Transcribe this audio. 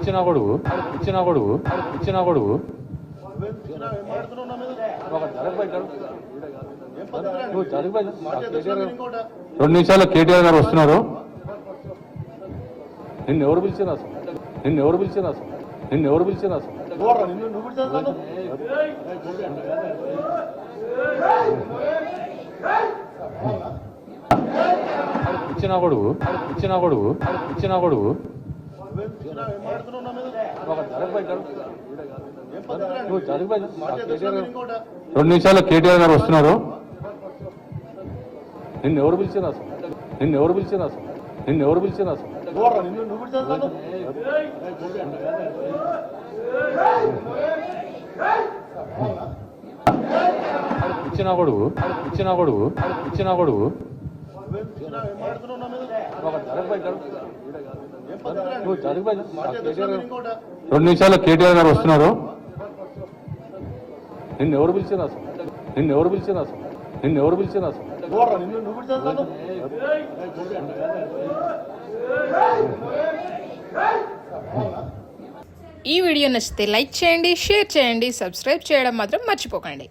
ఇచ్చిన గొడుగు ఇచ్చిన గొడుగు ఇచ్చిన గొడుగు నువ్వు జరిగిపోయి 2 నిమిషాల్లో కేటీఆర్ గారు వస్తున్నారు. నిన్నెవరు పిలిచిన అసలు నిన్నెవరు పిలిచిన అసలు నిన్నెవరు పిలిచిన అసలు ఇచ్చిన గొడుగు ఇచ్చిన గొడుగు ఇచ్చిన గొడుగు నువ్వు జరిగిపోయి 2 నిమిషాల్లో కేటీఆర్ గారు వస్తున్నారు. నిన్నెవరు పిలిచిన అసలు నిన్నెవరు పిలిచిన అసలు నిన్నెవరు పిలిచిన అసలు ఇచ్చిన గొడుగు ఇచ్చిన గొడుగు ఇచ్చిన గొడుగు నువ్వు జరిగిపోయి 2 నిమిషాల్లో కేటీఆర్ గారు వస్తున్నారు. నిన్నెవరు పిలిచిన అసలు నిన్నెవరు పిలిచిన అసలు నిన్నెవరు పిలిచిన అసలు ఈ వీడియో నచ్చితే లైక్ చేయండి, షేర్ చేయండి, సబ్స్క్రైబ్ చేయడం మాత్రం మర్చిపోకండి.